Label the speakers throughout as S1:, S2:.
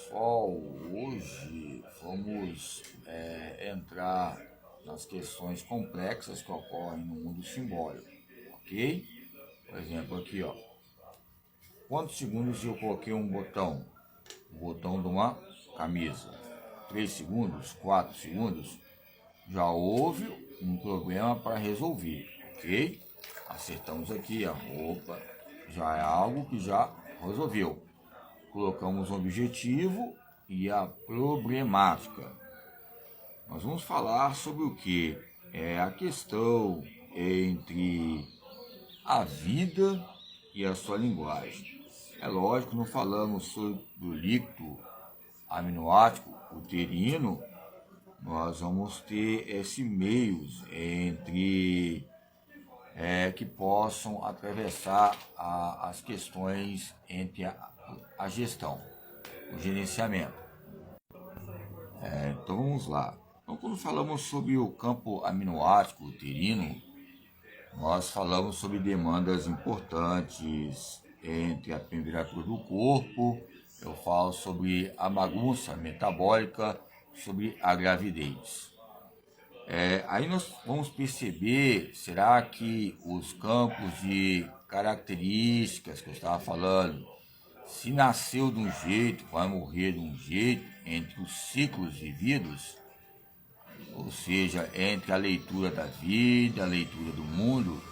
S1: pessoal, hoje vamos entrar nas questões complexas que ocorrem no mundo simbólico, ok? Por exemplo, aqui, ó, quantos segundos eu coloquei um botão? O botão de uma camisa. 3 segundos, 4 segundos, já houve um problema para resolver, ok? Acertamos aqui a roupa, já é algo que já resolveu. Colocamos um objetivo e a problemática. Nós vamos falar sobre o que? É a questão entre a vida e a sua linguagem. É lógico, não falamos sobre o líquido aminoático uterino, nós vamos ter esse meios entre que possam atravessar as questões entre a gestão, o gerenciamento. Então vamos lá. Então, quando falamos sobre o campo aminoático uterino, nós falamos sobre demandas importantes entre a temperatura do corpo, eu falo sobre a bagunça metabólica, sobre a gravidez. Aí nós vamos perceber, será que os campos de características que eu estava falando, se nasceu de um jeito, vai morrer de um jeito, entre os ciclos vividos, ou seja, entre a leitura da vida, a leitura do mundo,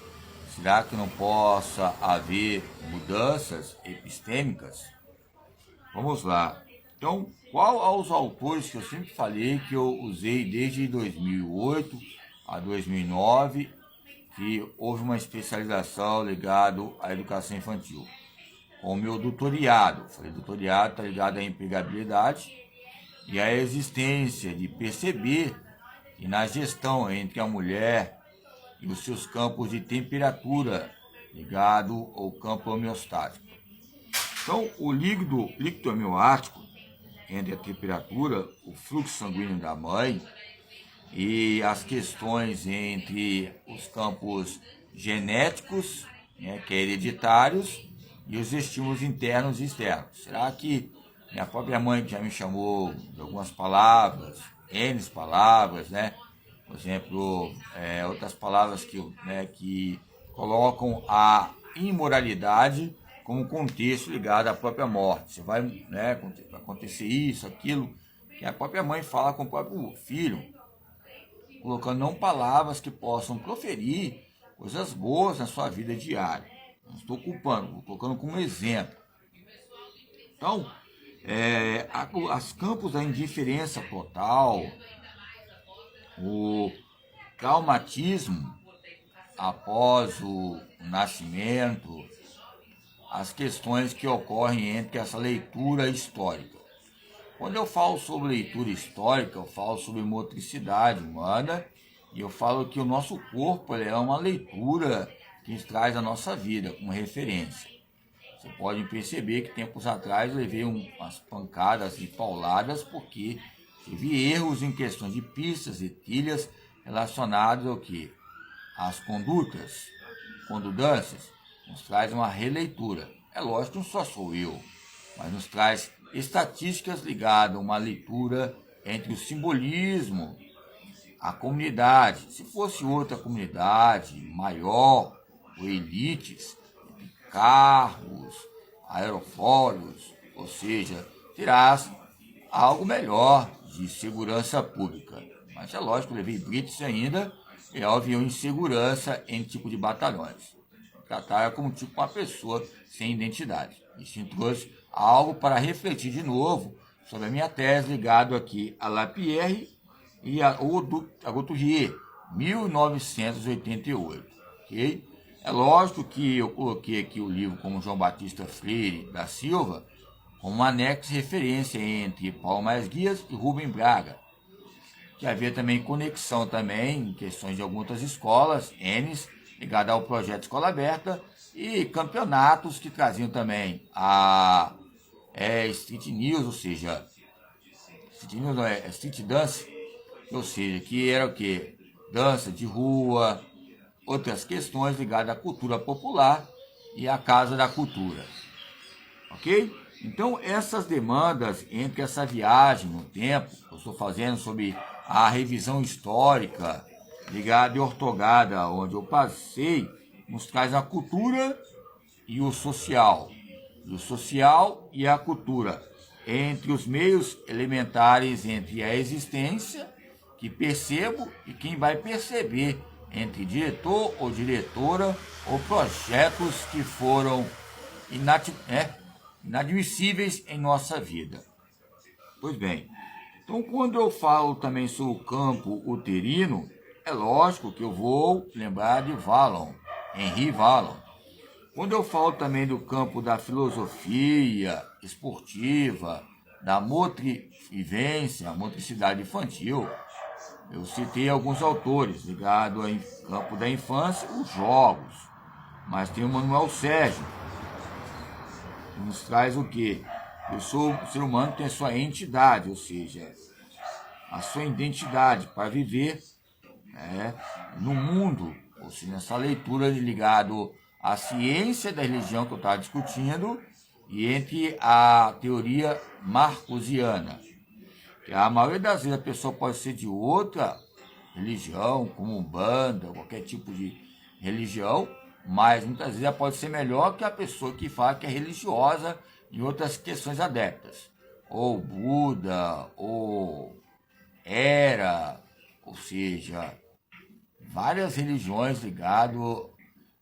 S1: será que não possa haver mudanças epistêmicas? Vamos lá. Então, qual aos autores que eu sempre falei que eu usei desde 2008 a 2009, que houve uma especialização ligada à educação infantil? Com o meu doutorado, falei doutorado está ligado à empregabilidade e à existência de perceber que na gestão entre a mulher e os seus campos de temperatura ligado ao campo homeostático. Então, o líquido aminoático, entre a temperatura, o fluxo sanguíneo da mãe e as questões entre os campos genéticos, que é hereditários, e os estímulos internos e externos. Será que minha própria mãe já me chamou de algumas palavras, N palavras, Por exemplo, outras palavras que colocam a imoralidade como contexto ligado à própria morte. Você vai acontecer isso, aquilo, que a própria mãe fala com o próprio filho, colocando não palavras que possam proferir coisas boas na sua vida diária. Não estou culpando, estou colocando como exemplo. Então, os campos da indiferença total, o traumatismo após o nascimento, as questões que ocorrem entre essa leitura histórica. Quando eu falo sobre leitura histórica, eu falo sobre motricidade humana e eu falo que o nosso corpo é uma leitura que nos traz a nossa vida como referência. Você pode perceber que tempos atrás eu levei umas pancadas e pauladas porque tive erros em questões de pistas e trilhas relacionadas ao que? As condutas, condudâncias, nos traz uma releitura. É lógico que não só sou eu, mas nos traz estatísticas ligadas a uma leitura entre o simbolismo, a comunidade. Se fosse outra comunidade maior, ou elites, carros, aerofólios, ou seja, terás algo melhor de segurança pública. Mas é lógico, eu levei blitz ainda e avião em segurança em tipo de batalhões. Tratar como tipo uma pessoa sem identidade. Isso trouxe algo para refletir de novo sobre a minha tese ligado aqui a Lapierre e a Gauthier, 1988. Ok? É lógico que eu coloquei aqui o livro como João Batista Freire da Silva, como uma anexo de referência entre Paulo Maes Guias e Rubem Braga, que havia também conexão também em questões de algumas escolas, N's, ligada ao projeto Escola Aberta, e campeonatos que traziam também a Street News, ou seja, Street Dance, ou seja, que era o quê? Dança de rua, outras questões ligadas à cultura popular e à Casa da Cultura. Ok? Então, essas demandas entre essa viagem no tempo, que eu estou fazendo sobre a revisão histórica ligada e ortogada, onde eu passei, nos traz a cultura e o social e a cultura, entre os meios elementares entre a existência, que percebo, e quem vai perceber, entre diretor ou diretora, ou projetos que foram inadmissíveis em nossa vida. Pois bem, então quando eu falo também sobre o campo uterino, é lógico que eu vou lembrar de Vallon, Henri Vallon. Quando eu falo também do campo da filosofia esportiva, da motrivência, a motricidade infantil, eu citei alguns autores ligados ao campo da infância, os jogos. Mas tem o Manuel Sérgio, que nos traz o quê? O ser humano tem a sua entidade, ou seja, a sua identidade para viver no mundo, ou seja, nessa leitura ligado à ciência da religião que eu estava discutindo e entre a teoria marcosiana. Que a maioria das vezes a pessoa pode ser de outra religião, como Umbanda, qualquer tipo de religião, mas muitas vezes ela pode ser melhor que a pessoa que fala que é religiosa em outras questões adeptas, ou Buda, ou Era, ou seja, várias religiões ligadas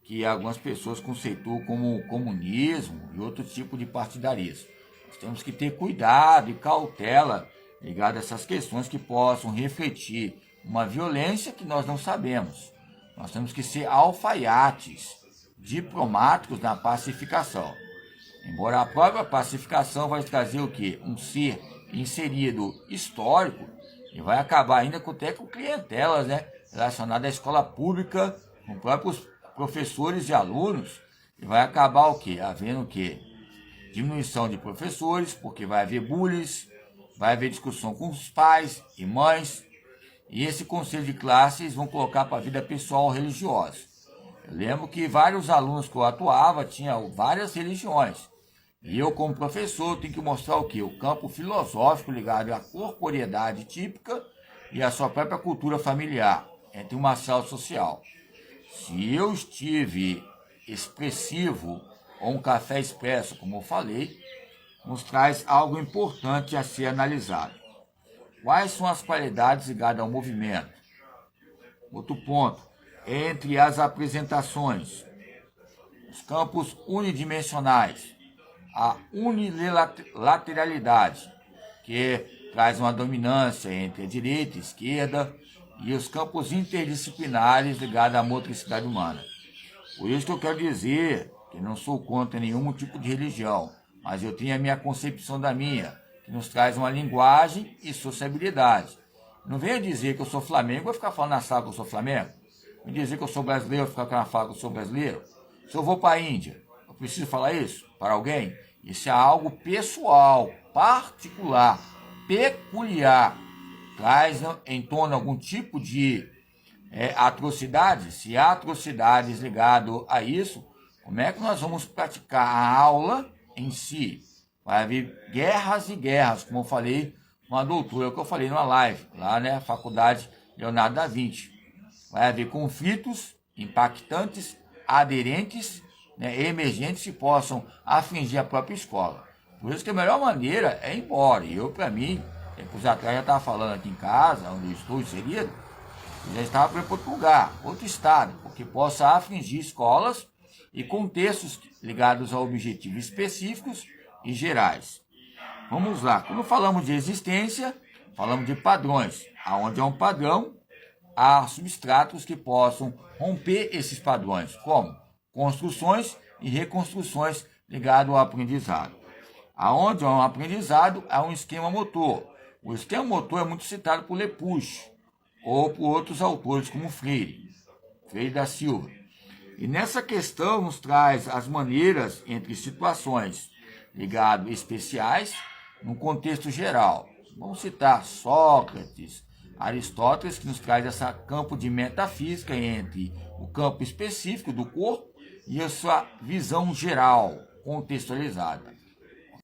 S1: que algumas pessoas conceituam como comunismo e outro tipo de partidarismo. Nós temos que ter cuidado e cautela ligado a essas questões que possam refletir uma violência que nós não sabemos. Nós temos que ser alfaiates diplomáticos na pacificação. Embora a própria pacificação vai trazer o quê? Um ser inserido histórico e vai acabar ainda até com clientelas, relacionadas à escola pública, com próprios professores e alunos, e vai acabar o quê? Havendo o quê? Diminuição de professores, porque vai haver bullying, vai haver discussão com os pais e mães, e esse conselho de classes vão colocar para a vida pessoal religiosa. Eu lembro que vários alunos que eu atuava tinham várias religiões, e eu como professor tenho que mostrar o quê? O campo filosófico ligado à corporeidade típica e à sua própria cultura familiar, entre uma sala social. Se eu estive expressivo ou um café expresso, como eu falei, nos traz algo importante a ser analisado. Quais são as qualidades ligadas ao movimento? Outro ponto, entre as apresentações, os campos unidimensionais, a unilateralidade, que traz uma dominância entre a direita e a esquerda, e os campos interdisciplinares ligados à motricidade humana. Por isso que eu quero dizer que não sou contra nenhum tipo de religião, mas eu tenho a minha concepção da minha, que nos traz uma linguagem e sociabilidade. Não venha dizer que eu sou Flamengo, eu vou ficar falando na sala que eu sou Flamengo. Me dizer que eu sou brasileiro, eu vou ficar na sala que eu sou brasileiro. Se eu vou para a Índia, eu preciso falar isso para alguém? Isso é algo pessoal, particular, peculiar. Traz em torno algum tipo de atrocidades. Se há atrocidades ligado a isso, como é que nós vamos praticar a aula em si? Vai haver guerras e guerras, como eu falei, uma doutora que eu falei numa live, lá na Faculdade Leonardo da Vinci. Vai haver conflitos impactantes, aderentes, emergentes que possam afligir a própria escola. Por isso que a melhor maneira é ir embora. E eu, para mim, tempos atrás já estava falando aqui em casa, onde eu estou inserido, eu já estava para outro lugar, outro estado, porque possa afligir escolas e contextos ligados a objetivos específicos e gerais. Vamos lá, quando falamos de existência, falamos de padrões. Aonde há um padrão, há substratos que possam romper esses padrões, como construções e reconstruções ligadas ao aprendizado. Aonde há um aprendizado, há um esquema motor. O esquema motor é muito citado por Lepouche, ou por outros autores como Freire da Silva. E nessa questão nos traz as maneiras entre situações ligadas especiais no contexto geral. Vamos citar Sócrates, Aristóteles, que nos traz esse campo de metafísica entre o campo específico do corpo e a sua visão geral, contextualizada.